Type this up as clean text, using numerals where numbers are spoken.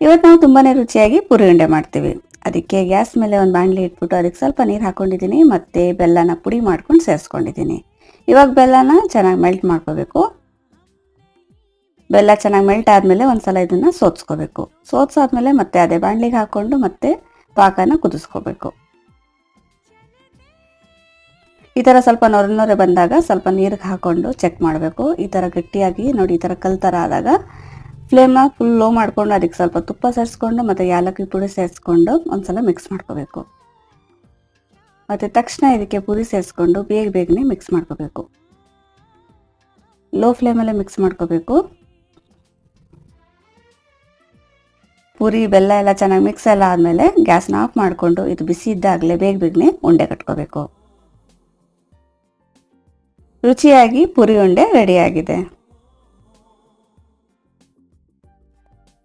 ಇವತ್ತು ನಾವು ತುಂಬಾ ರುಚಿಯಾಗಿ ಪುರಿ ಉಂಡೆ ಮಾಡ್ತೀವಿ. ಅದಕ್ಕೆ ಗ್ಯಾಸ್ ಮೇಲೆ ಒಂದು ಬಾಣಲಿ ಇಟ್ಬಿಟ್ಟು ಅದಕ್ಕೆ ಸ್ವಲ್ಪ ನೀರು ಹಾಕೊಂಡಿದ್ದೀನಿ, ಮತ್ತು ಬೆಲ್ಲನ ಪುಡಿ ಮಾಡ್ಕೊಂಡು ಸೇರಿಸ್ಕೊಂಡಿದ್ದೀನಿ. ಇವಾಗ ಬೆಲ್ಲನ ಚೆನ್ನಾಗಿ ಮೆಲ್ಟ್ ಮಾಡ್ಕೋಬೇಕು. ಬೆಲ್ಲ ಚೆನ್ನಾಗಿ ಮೆಲ್ಟ್ ಆದಮೇಲೆ ಒಂದ್ಸಲ ಇದನ್ನು ಸೋದಿಸ್ಕೋಬೇಕು. ಸೋದಿಸಾದ್ಮೇಲೆ ಮತ್ತೆ ಅದೇ ಬಾಣಲಿಗೆ ಹಾಕ್ಕೊಂಡು ಮತ್ತೆ ಪಾಕನ ಕುದಿಸ್ಕೋಬೇಕು. ಈ ಥರ ಸ್ವಲ್ಪ ನೊರೆ ಬಂದಾಗ ಸ್ವಲ್ಪ ನೀರಿಗೆ ಹಾಕ್ಕೊಂಡು ಚೆಕ್ ಮಾಡಬೇಕು. ಈ ಥರ ಗಟ್ಟಿಯಾಗಿ ನೋಡಿ, ಈ ಥರ ಕಲ್ ಥರ ಆದಾಗ ಫ್ಲೇಮ್ನ ಫುಲ್ ಲೋ ಮಾಡಿಕೊಂಡು ಅದಕ್ಕೆ ಸ್ವಲ್ಪ ತುಪ್ಪ ಸೇರಿಸ್ಕೊಂಡು ಮತ್ತು ಯಾಲಕ್ಕಿ ಪುಡಿ ಸೇರಿಸ್ಕೊಂಡು ಒಂದ್ಸಲ ಮಿಕ್ಸ್ ಮಾಡ್ಕೋಬೇಕು. ಮತ್ತು ತಕ್ಷಣ ಇದಕ್ಕೆ ಪುರಿ ಸೇರಿಸ್ಕೊಂಡು ಬೇಗನೆ ಮಿಕ್ಸ್ ಮಾಡ್ಕೋಬೇಕು. ಲೋ ಫ್ಲೇಮಲ್ಲೇ ಮಿಕ್ಸ್ ಮಾಡ್ಕೋಬೇಕು. ಪುರಿ ಬೆಲ್ಲ ಎಲ್ಲ ಚೆನ್ನಾಗಿ ಮಿಕ್ಸ್ ಎಲ್ಲ ಆದಮೇಲೆ ಗ್ಯಾಸ್ನ ಆಫ್ ಮಾಡಿಕೊಂಡು ಇದು ಬಿಸಿ ಇದ್ದಾಗಲೇ ಬೇಗನೆ ಉಂಡೆ ಕಟ್ಕೋಬೇಕು. ರುಚಿಯಾಗಿ ಪುರಿ ಉಂಡೆ ರೆಡಿಯಾಗಿದೆ.